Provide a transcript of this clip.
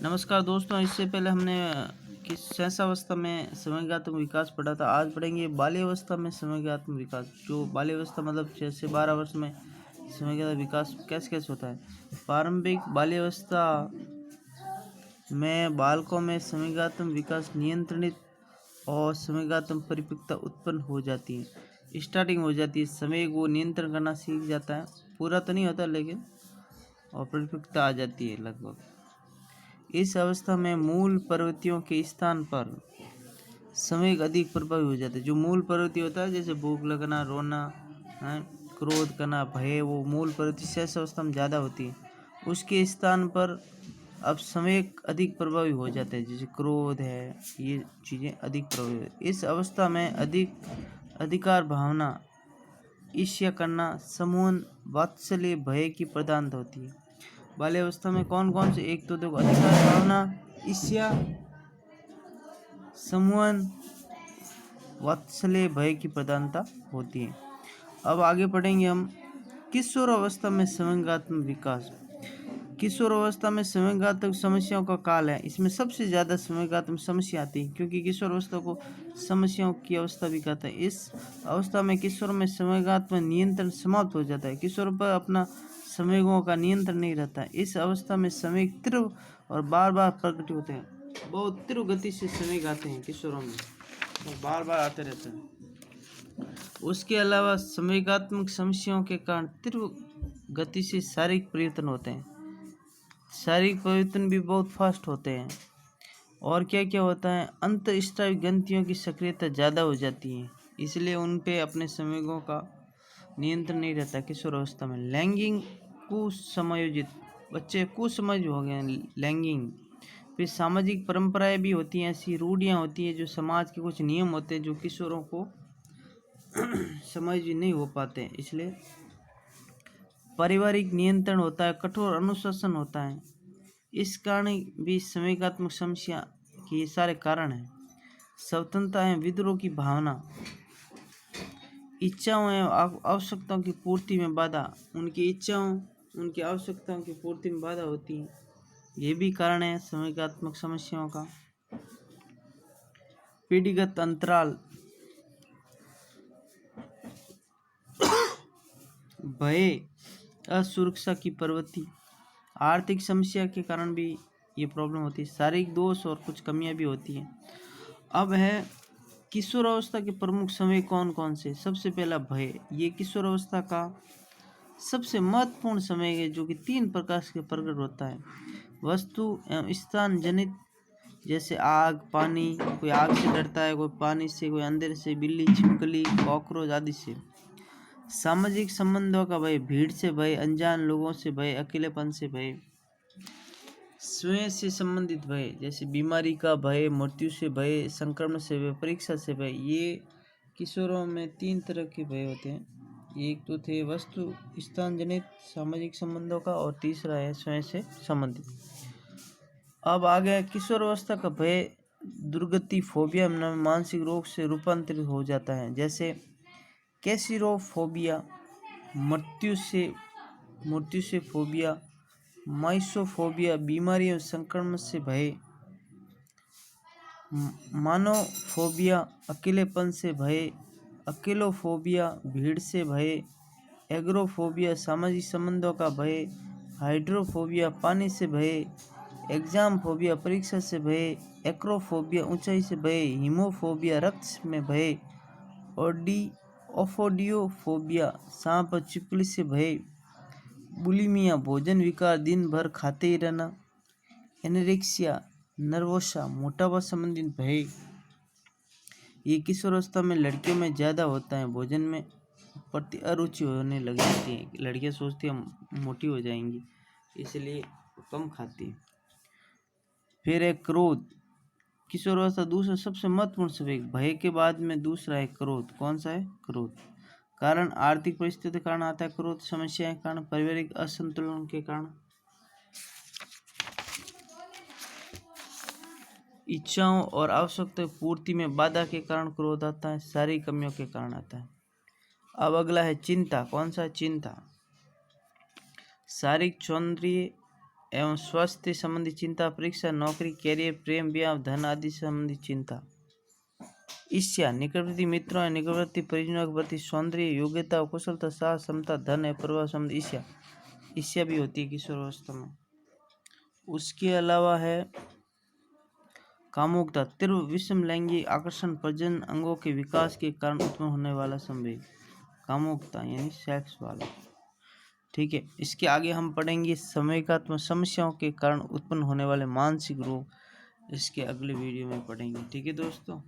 नमस्कार दोस्तों, इससे पहले हमने किस शैशवावस्था में समग्रात्मक विकास पढ़ा था। आज पढ़ेंगे बाल्यावस्था में समग्रात्मक विकास। जो बाल्यावस्था मतलब 6 से 12 वर्ष में समग्रात्मक विकास कैसे कैसे होता है। प्रारंभिक बाल्यावस्था में बालकों में समग्रात्मक विकास नियंत्रित और समग्रात्मक परिपक्वता उत्पन्न हो जाती है, स्टार्टिंग हो जाती है। समय को नियंत्रण करना सीख जाता है, पूरा तो नहीं होता लेकिन, और परिपक्वता आ जाती है लगभग। इस अवस्था में मूल प्रवृत्तियों के स्थान पर समय अधिक प्रभावी हो जाता है। जो मूल प्रवृत्ति होता है जैसे भूख लगना, रोना, क्रोध करना, भय, वो मूल प्रवृत्ति शेष अवस्था में ज़्यादा होती है। उसके स्थान पर अब समय अधिक प्रभावी हो जाता है, जैसे क्रोध है, ये चीज़ें अधिक प्रभावी। इस अवस्था में अधिकार भावना, ईर्ष्या करना, समूह, वात्सल्य, भय की प्रधानता होती है। बाल्यावस्था में कौन कौन से, एक तो देखो अधिकार भावना, ईर्ष्या, समूहन, वात्सल्य, भय की प्रधानता होती है। अब आगे पढ़ेंगे हम किशोर अवस्था में समग्रात्मक विकास। किशोर अवस्था में समग्रात्मक समस्याओं का काल है। इसमें सबसे ज़्यादा समग्रात्मक समस्या आती है क्योंकि किशोर अवस्था को समस्याओं की अवस्था भी कहता है। इस अवस्था में किशोर में समग्रात्मक नियंत्रण समाप्त हो जाता है। किशोर पर अपना संवेगों का नियंत्रण नहीं रहता है। इस अवस्था में संवेग तीव्र और बार बार प्रकट होते हैं। बहुत तीव्र गति से संवेग आते हैं किशोरों में, और बार बार आते रहते हैं। उसके अलावा संवेगात्मक समस्याओं के कारण तीव्र गति से शारीरिक परिवर्तन होते हैं। शारीरिक परिवर्तन भी बहुत फास्ट होते हैं। और क्या क्या होता है, अंतःस्रावी ग्रंथियों की सक्रियता ज़्यादा हो जाती है, इसलिए उन पे अपने संवेगों का नियंत्रण नहीं रहता किशोर अवस्था में। लैंगिक कुसमायोजित, बच्चे कुसमझ हो गए हैं, लैंगिक। फिर सामाजिक परंपराएं भी होती हैं, ऐसी रूढ़ियाँ होती हैं, जो समाज के कुछ नियम होते हैं जो किशोरों को समझ नहीं हो पाते हैं, इसलिए पारिवारिक नियंत्रण होता है, कठोर अनुशासन होता है। इस कारण भी संवेगात्मक समस्या के ये सारे कारण हैं। स्वतंत्रता है, विद्रोह की भावना, इच्छाओं एवं आवश्यकताओं की पूर्ति में बाधा, उनकी इच्छाओं, उनकी आवश्यकताओं की पूर्ति में बाधा होती है, ये भी कारण है संवेगात्मक समस्याओं का। पीढ़ीगत अंतराल, भय, असुरक्षा की प्रवृत्ति, आर्थिक समस्या के कारण भी ये प्रॉब्लम होती है। शारीरिक दोष और कुछ कमियां भी होती हैं। अब है किशोर अवस्था के प्रमुख समय कौन कौन से। सबसे पहला भय, ये किशोर अवस्था का सबसे महत्वपूर्ण समय है, जो कि 3 प्रकार से प्रकट होता है। वस्तु एवं स्थान जनित, जैसे आग, पानी, कोई आग से डरता है, कोई पानी से, कोई अंधेरे से, बिल्ली, छिपकली, कॉकरोच आदि से। सामाजिक संबंधों का भय, भीड़ से भय, अनजान लोगों से भय, अकेलेपन से भय। स्वयं से संबंधित भय, जैसे बीमारी का भय, मृत्यु से भय, संक्रमण से भय, परीक्षा से भय। ये किशोरों में 3 तरह के भय होते हैं। एक तो थे वस्तु स्थान जनित सामाजिक संबंधों का, और तीसरा है स्वयं से संबंधित। अब आ गया किशोर अवस्था का भय दुर्गति, फोबिया, मानसिक रोग से रूपांतरित हो जाता है, जैसे कैसिरोफोबिया, मृत्यु से फोबिया, माइसोफोबिया, बीमारी और संक्रमण से भय, मानोफोबिया, अकेलेपन से भय, अकेलोफोबिया, भीड़ से भय, एग्रोफोबिया, सामाजिक संबंधों का भय, हाइड्रोफोबिया, पानी से भय, एग्जाम फोबिया, परीक्षा से भय, एक्रोफोबिया, ऊंचाई से भय, हीमोफोबिया, रक्त में भय, ओफोडियोफोबिया, सांप और छिपकली से भय, बुलिमिया, भोजन विकार, दिन भर खाते ही रहना, एनोरेक्सिया नर्वोसा, मोटापा संबंधित भय। ये किशोरावस्था में लड़कियों में ज़्यादा होता है। भोजन में प्रति अरुचि होने लग जाती है, लड़कियां सोचती हैं मोटी हो जाएंगी, इसलिए कम खाती है। फिर है क्रोध, किशोरावस्था दूसरा सबसे महत्वपूर्ण संवेग। भय के बाद में दूसरा है क्रोध। कौन सा है? क्रोध। कारण आर्थिक परिस्थिति के कारण आता है क्रोध, समस्या के कारण, पारिवारिक असंतुलन के कारण, इच्छाओं और आवश्यकता पूर्ति में बाधा के कारण क्रोध आता है, शारीरिक कमियों के कारण आता है। अब अगला है चिंता। कौन सा? चिंता शारीरिक, सौंदर्य एवं स्वास्थ्य संबंधी चिंता, परीक्षा, नौकरी, कैरियर, प्रेम, ब्याह, धन आदि संबंधी चिंता। ईर्ष्या, निकटवर्ती मित्रों या निकटवर्ती परिजनों के प्रति सौंदर्य, योग्यता, कुशलता, साहस, क्षमता, धन या प्रभाव संबंधी ईर्ष्या, ईर्ष्या भी होती है किशोरावस्था में। उसके अलावा है कामुकता, तीव्र विषम लैंगिक आकर्षण, प्रजनन अंगों के विकास के कारण उत्पन्न होने वाला संवेग, कामुकता यानी सेक्स वाला। ठीक है, इसके आगे हम पढ़ेंगे संवेगात्मक समस्याओं के कारण उत्पन्न होने वाले मानसिक रोग, इसके अगले वीडियो में पढ़ेंगे। ठीक है दोस्तों।